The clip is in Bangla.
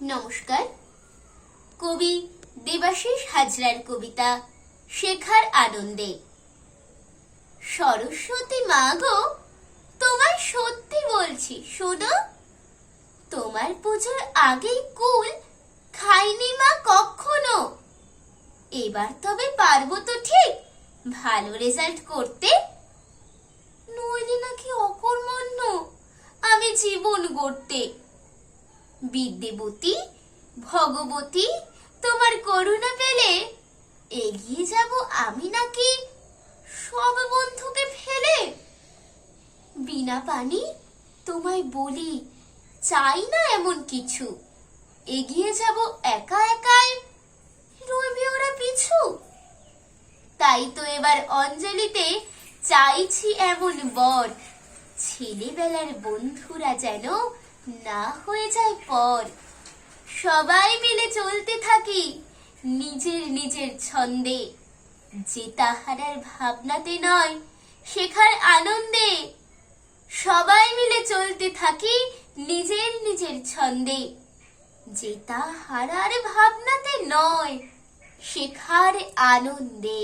নমস্কার। কবি দেবাশিস হাজরার কবিতা শেখার আনন্দে। সরস্বতী মা গো, তোমায় সত্যি বলছি শোনো, তোমার পুজোর আগেই কুল খাইনি মা কখনো। এবার তবে পারবো তো ঠিক ভালো রেজাল্ট করতে, নইলে নাকি অকর্মণ্য আমি জীবন গড়তে। বিদ্যেবতী ভগবতী তোমার করুণা পেলে এগিয়ে যাব আমি নাকি সব বন্ধুকে ফেলে। বিনা পানি তোমায় বলি চাই না এমন কিছু, এগিয়ে যাব একা একাই রইবে ওরা পিছু। তাই তো এবার অঞ্জলিতে চাইছি এমন বর, ছেলেবেলার বন্ধুরা যেন না হয়ে যায় পর। সবাই মিলে চলতে থাকি নিজের নিজের ছন্দে, জেতা হারার ভাবনাতে নয় শেখার আনন্দে। সবাই মিলে চলতে থাকি নিজের নিজের ছন্দে, জেতা হারার ভাবনাতে নয় শেখার আনন্দে।